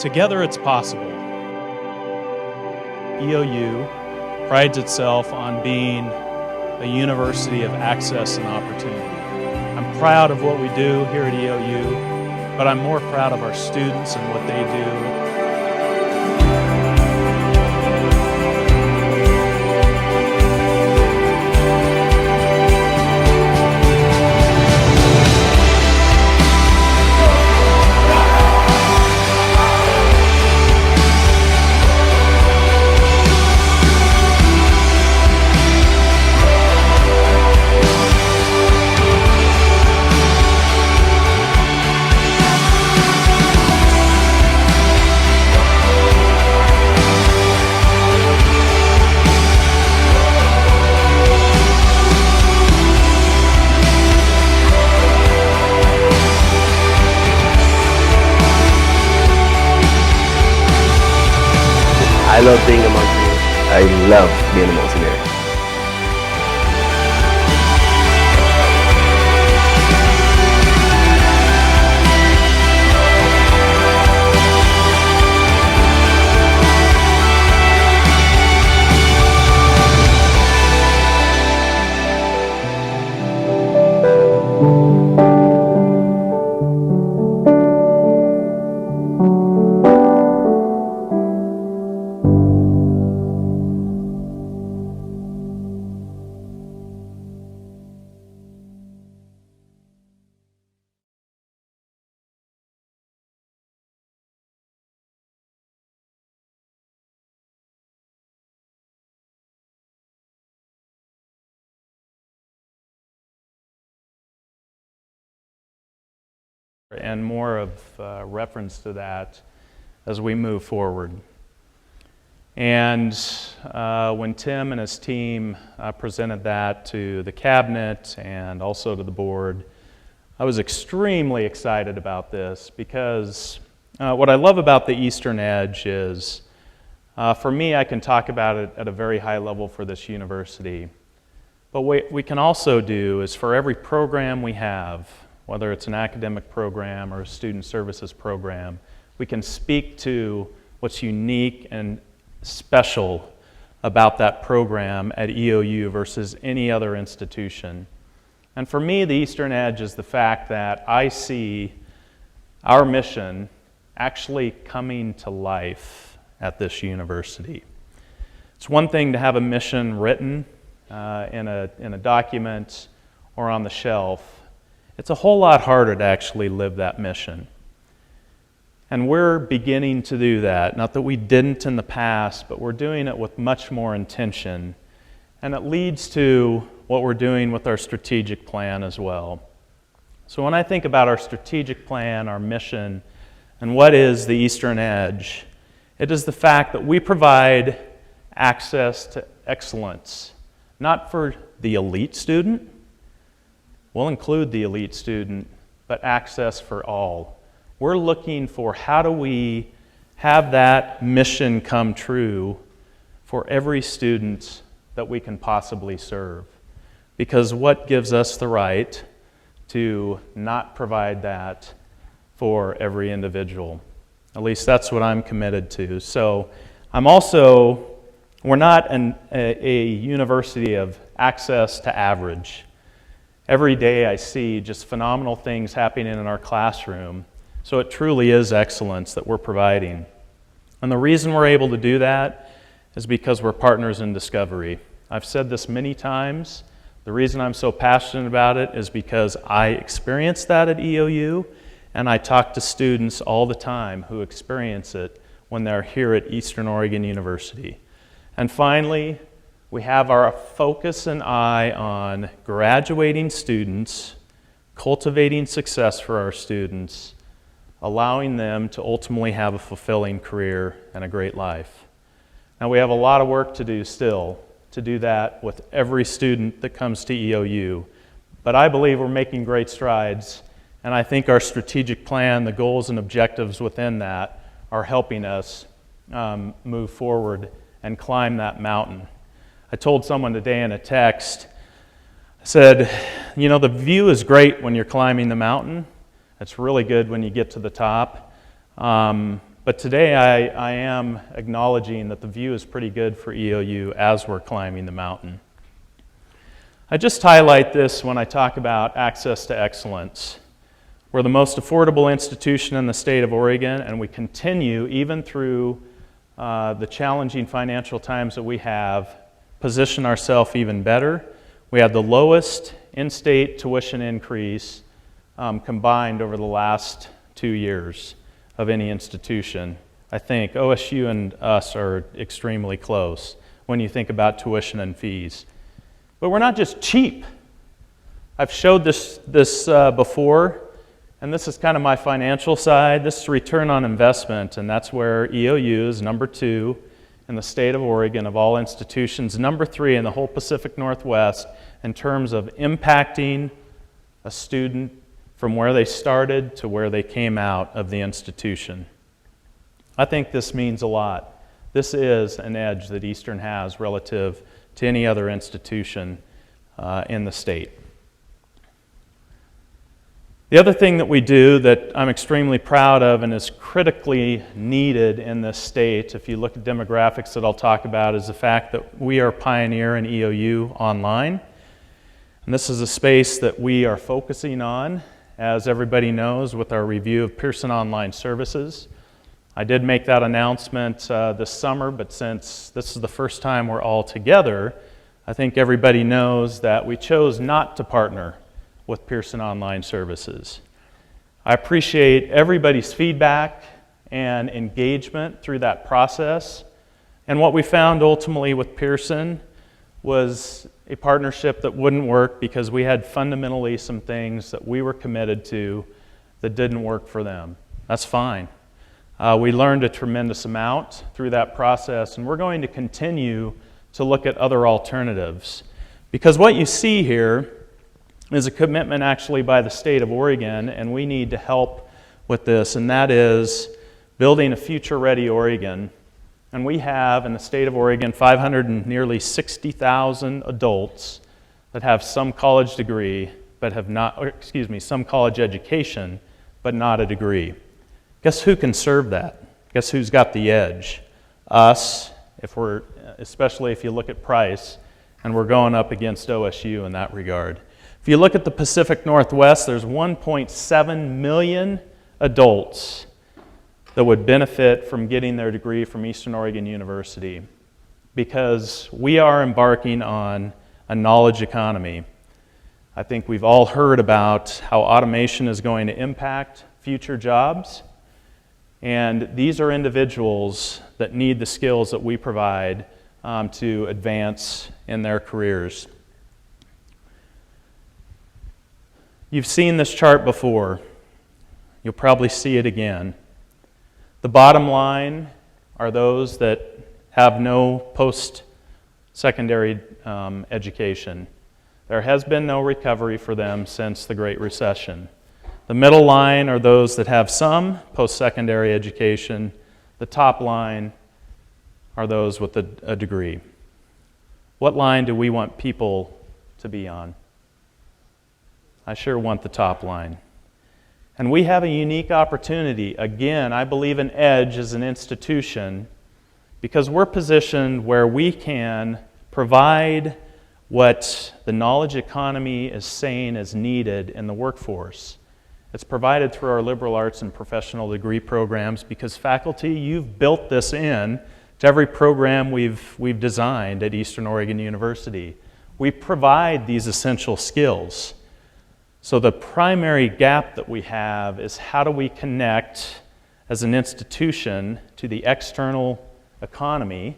Together it's possible. EOU prides itself on being a university of access and opportunity. I'm proud of what we do here at EOU, but I'm more proud of our students and what they do. I love being a mountaineer. I love being a mountaineer. and more of reference to that as we move forward. And when Tim and his team presented that to the cabinet and also to the board, I was extremely excited about this because what I love about the Eastern Edge is, for me, I can talk about it at a very high level for this university. But what we can also do is for every program we have, whether it's an academic program or a student services program, we can speak to what's unique and special about that program at EOU versus any other institution. And for me, the Eastern Edge is the fact that I see our mission actually coming to life at this university. It's one thing to have a mission written in a document or on the shelf. It's a whole lot harder to actually live that mission. And we're beginning to do that. Not that we didn't in the past, but we're doing it with much more intention. And it leads to what we're doing with our strategic plan as well. So when I think about our strategic plan, our mission, and what is the Eastern Edge, it is the fact that we provide access to excellence, not for the elite student. We'll include the elite student, but access for all. We're looking for how do we have that mission come true for every student that we can possibly serve. Because what gives us the right to not provide that for every individual? At least that's what I'm committed to. So we're not a university of access to average. Every day I see just phenomenal things happening in our classroom. So it truly is excellence that we're providing. And the reason we're able to do that is because we're partners in discovery. I've said this many times. The reason I'm so passionate about it is because I experienced that at EOU, and I talk to students all the time who experience it when they're here at Eastern Oregon University. And finally, we have our focus and eye on graduating students, cultivating success for our students, allowing them to ultimately have a fulfilling career and a great life. Now, we have a lot of work to do still to do that with every student that comes to EOU, but I believe we're making great strides, and I think our strategic plan, the goals and objectives within that, are helping us move forward and climb that mountain. I told someone today in a text, I said, you know, the view is great when you're climbing the mountain. It's really good when you get to the top. But today I am acknowledging that the view is pretty good for EOU as we're climbing the mountain. I just highlight this when I talk about access to excellence. We're the most affordable institution in the state of Oregon, and we continue, even through the challenging financial times that we have, position ourselves even better. We have the lowest in-state tuition increase combined over the last 2 years of any institution. I think OSU and us are extremely close when you think about tuition and fees. But we're not just cheap. I've showed this before, and this is kind of my financial side. This is return on investment, and that's where EOU is number 2 in the state of Oregon of all institutions, number 3 in the whole Pacific Northwest in terms of impacting a student from where they started to where they came out of the institution. I think this means a lot. This is an edge that Eastern has relative to any other institution in the state. The other thing that we do that I'm extremely proud of and is critically needed in this state, if you look at demographics that I'll talk about, is the fact that we are pioneer in EOU online. And this is a space that we are focusing on, as everybody knows, with our review of Pearson Online Services. I did make that announcement this summer, but since this is the first time we're all together, I think everybody knows that we chose not to partner with Pearson Online Services. I appreciate everybody's feedback and engagement through that process. And what we found ultimately with Pearson was a partnership that wouldn't work because we had fundamentally some things that we were committed to that didn't work for them. That's fine. We learned a tremendous amount through that process, and we're going to continue to look at other alternatives. Because what you see here is a commitment actually by the state of Oregon, and we need to help with this, and that is building a future-ready Oregon. And we have, in the state of Oregon, 560,000 adults that have some college degree, but have not, or excuse me, some college education, but not a degree. Guess who can serve that? Guess who's got the edge? Us, especially if you look at price, and we're going up against OSU in that regard. If you look at the Pacific Northwest, there's 1.7 million adults that would benefit from getting their degree from Eastern Oregon University, because we are embarking on a knowledge economy. I think we've all heard about how automation is going to impact future jobs, and these are individuals that need the skills that we provide to advance in their careers. You've seen this chart before. You'll probably see it again. The bottom line are those that have no post-secondary education. There has been no recovery for them since the Great Recession. The middle line are those that have some post-secondary education. The top line are those with a degree. What line do we want people to be on? I sure want the top line. And we have a unique opportunity. Again, I believe in EDGE as an institution because we're positioned where we can provide what the knowledge economy is saying is needed in the workforce. It's provided through our liberal arts and professional degree programs because faculty, you've built this in to every program we've designed at Eastern Oregon University. We provide these essential skills. So the primary gap that we have is how do we connect as an institution to the external economy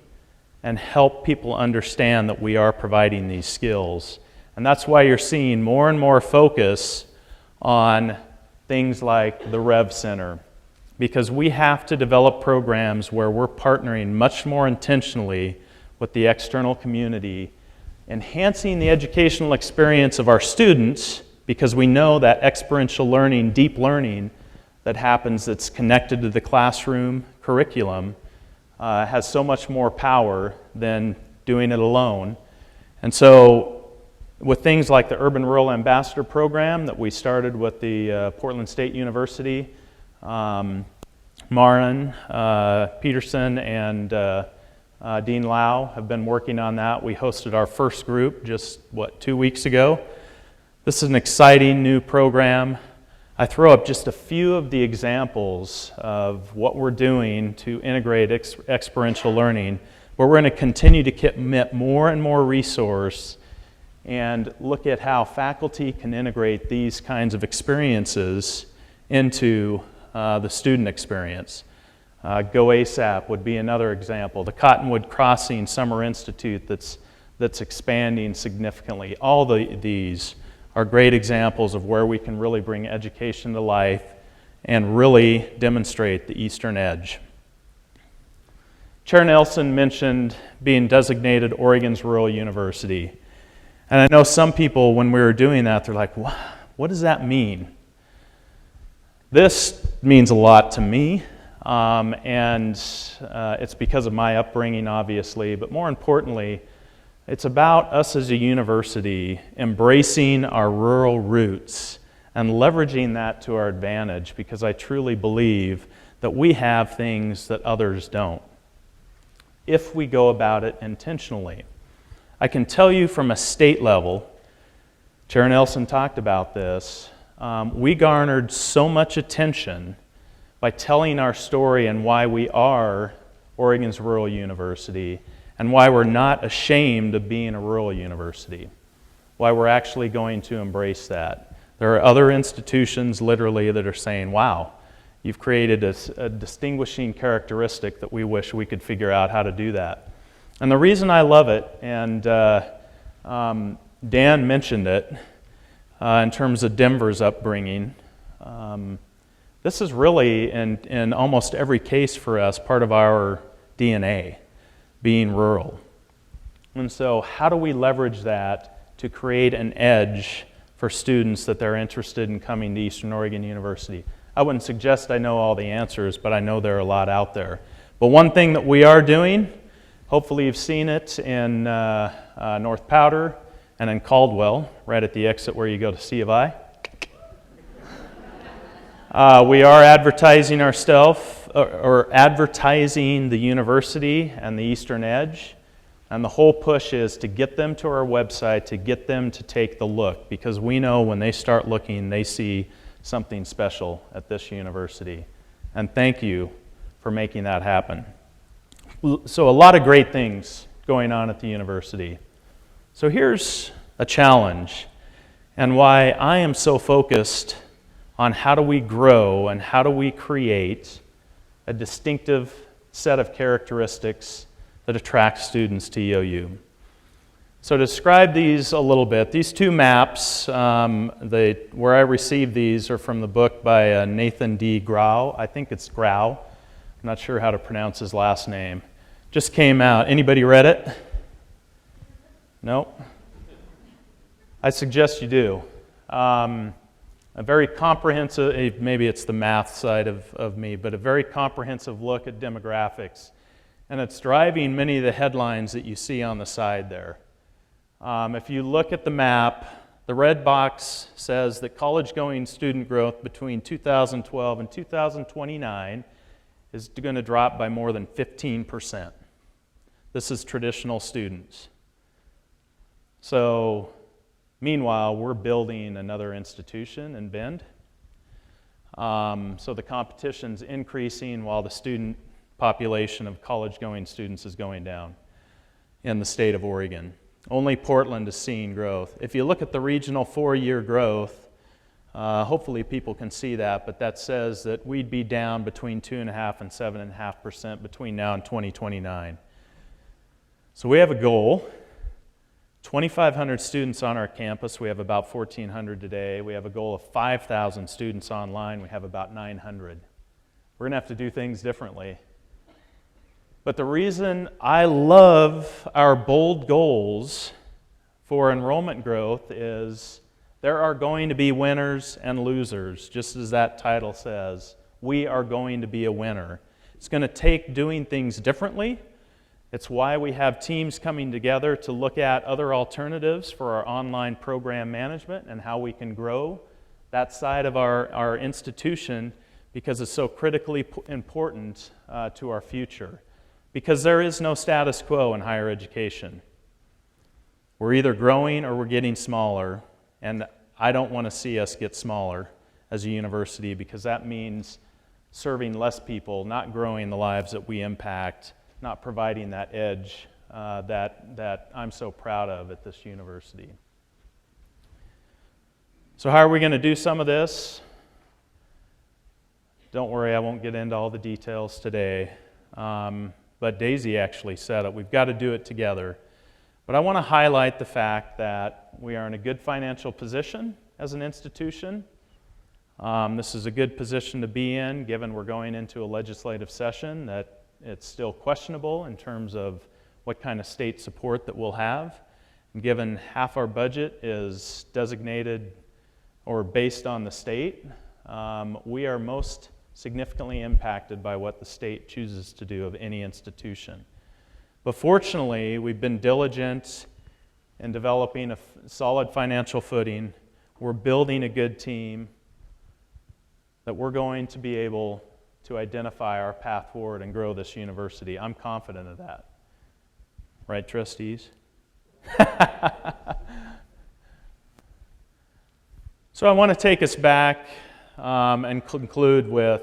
and help people understand that we are providing these skills. And that's why you're seeing more and more focus on things like the Rev Center, because we have to develop programs where we're partnering much more intentionally with the external community, enhancing the educational experience of our students, because we know that experiential learning, deep learning that happens that's connected to the classroom curriculum has so much more power than doing it alone. And so with things like the Urban Rural Ambassador Program that we started with the Portland State University, Marin, Peterson, and Dean Lau have been working on that. We hosted our first group just, 2 weeks ago. This is an exciting new program. I throw up just a few of the examples of what we're doing to integrate experiential learning, where we're going to continue to commit more and more resource and look at how faculty can integrate these kinds of experiences into the student experience. Go ASAP would be another example. The Cottonwood Crossing Summer Institute that's expanding significantly. All these are great examples of where we can really bring education to life and really demonstrate the Eastern Edge. Chair Nelson mentioned being designated Oregon's Rural University. And I know some people, when we were doing that, they're like, what does that mean? This means a lot to me, and it's because of my upbringing, obviously, but more importantly, it's about us as a university embracing our rural roots and leveraging that to our advantage, because I truly believe that we have things that others don't, if we go about it intentionally. I can tell you from a state level, Chair Nelson talked about this, we garnered so much attention by telling our story and why we are Oregon's Rural University, and why we're not ashamed of being a rural university, why we're actually going to embrace that. There are other institutions literally that are saying, wow, you've created a distinguishing characteristic that we wish we could figure out how to do that. And the reason I love it, and Dan mentioned it in terms of Denver's upbringing, This is really, in almost every case for us, part of our DNA, being rural. And so how do we leverage that to create an edge for students that they're interested in coming to Eastern Oregon University? I wouldn't suggest I know all the answers, but I know there are a lot out there. But one thing that we are doing, hopefully you've seen it in North Powder and in Caldwell, right at the exit where you go to C of I. We are advertising ourselves, or advertising the university and the Eastern Edge. And the whole push is to get them to our website, to get them to take the look, because we know when they start looking, they see something special at this university. And thank you for making that happen. So a lot of great things going on at the university. So here's a challenge, and why I am so focused on how do we grow and how do we create a distinctive set of characteristics that attracts students to EOU. So to describe these a little bit, these two maps, where I received these are from the book by Nathan D. Grau. I think it's Grau. I'm not sure how to pronounce his last name. Just came out. Anybody read it? No? I suggest you do. A very comprehensive, maybe it's the math side of me, but a very comprehensive look at demographics. And it's driving many of the headlines that you see on the side there. If you look at the map, the red box says that college-going student growth between 2012 and 2029 is going to drop by more than 15%. This is traditional students. So, meanwhile, we're building another institution in Bend. So the competition's increasing while the student population of college-going students is going down in the state of Oregon. Only Portland is seeing growth. If you look at the regional 4-year growth, hopefully people can see that, but that says that we'd be down between 2.5% and 7.5% between now and 2029. So we have a goal. 2,500 students on our campus. We have about 1,400 today. We have a goal of 5,000 students online. We have about 900. We're going to have to do things differently. But the reason I love our bold goals for enrollment growth is there are going to be winners and losers, just as that title says. We are going to be a winner. It's going to take doing things differently. It's why we have teams coming together to look at other alternatives for our online program management and how we can grow that side of our institution, because it's so critically important to our future. Because there is no status quo in higher education. We're either growing or we're getting smaller, and I don't want to see us get smaller as a university, because that means serving less people, not growing the lives that we impact, not providing that edge that I'm so proud of at this university. So how are we going to do some of this? Don't worry, I won't get into all the details today. But Daisy actually said it. We've got to do it together. But I want to highlight the fact that we are in a good financial position as an institution. This is a good position to be in, given we're going into a legislative session that it's still questionable in terms of what kind of state support that we'll have. And given half our budget is designated or based on the state, we are most significantly impacted by what the state chooses to do of any institution. But fortunately, we've been diligent in developing a solid financial footing. We're building a good team that we're going to be able to identify our path forward and grow this university. I'm confident of that. Right, trustees? So I want to take us back and conclude with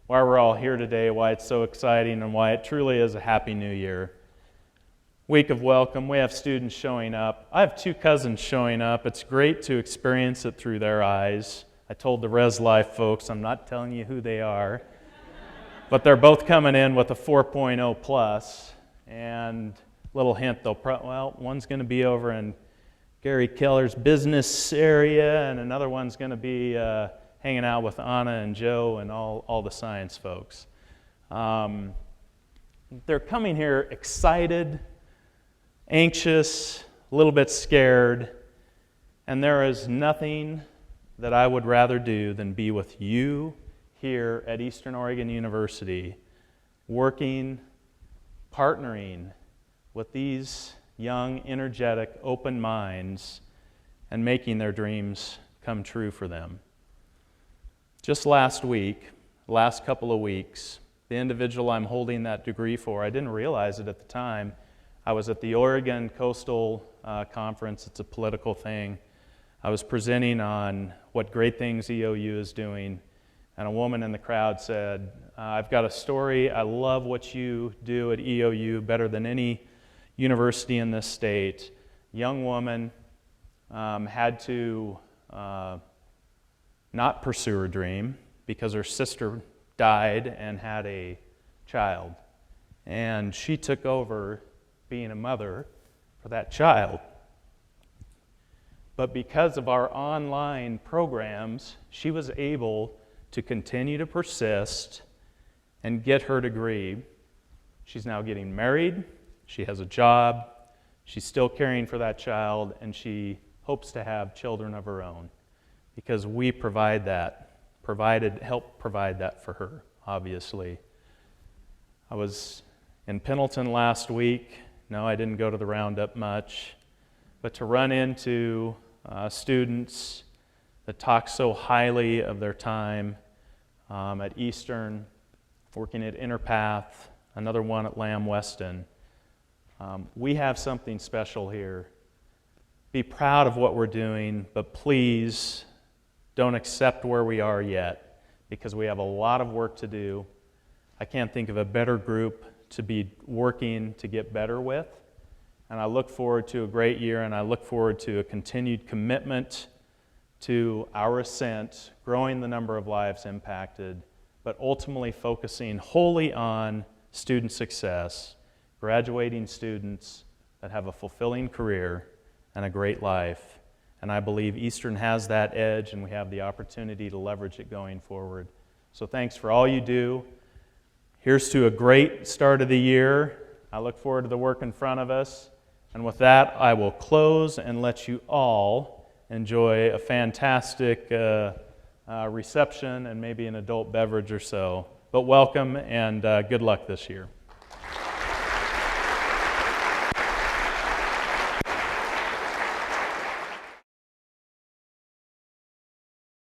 why we're all here today, why it's so exciting, and why it truly is a happy new year. Week of welcome, we have students showing up. I have 2 cousins showing up. It's great to experience it through their eyes. I told the Res Life folks, I'm not telling you who they are, but they're both coming in with a 4.0 plus, and little hint, one's going to be over in Gary Keller's business area, and another one's going to be hanging out with Anna and Joe and all the science folks. They're coming here excited, anxious, a little bit scared, and there is nothing that I would rather do than be with you here at Eastern Oregon University, working, partnering with these young, energetic, open minds and making their dreams come true for them. Just last week, last couple of weeks, the individual I'm holding that degree for, I didn't realize it at the time. I was at the Oregon Coastal Conference. It's a political thing. I was presenting on what great things EOU is doing, and a woman in the crowd said, I've got a story. I love what you do at EOU better than any university in this state. Young woman had to not pursue her dream because her sister died and had a child. And she took over being a mother for that child. But because of our online programs, she was able to continue to persist and get her degree. She's now getting married, she has a job, she's still caring for that child, and she hopes to have children of her own because we help provide that for her, obviously. I was in Pendleton last week. No, I didn't go to the roundup much, but to run into students that talk so highly of their time at Eastern, working at Interpath, another one at Lamb Weston. We have something special here. Be proud of what we're doing, but please don't accept where we are yet because we have a lot of work to do. I can't think of a better group to be working to get better with. And I look forward to a great year, and I look forward to a continued commitment to our ascent, growing the number of lives impacted, but ultimately focusing wholly on student success, graduating students that have a fulfilling career and a great life. And I believe Eastern has that edge, and we have the opportunity to leverage it going forward. So thanks for all you do. Here's to a great start of the year. I look forward to the work in front of us. And with that, I will close and let you all enjoy a fantastic reception and maybe an adult beverage or so. But welcome and good luck this year.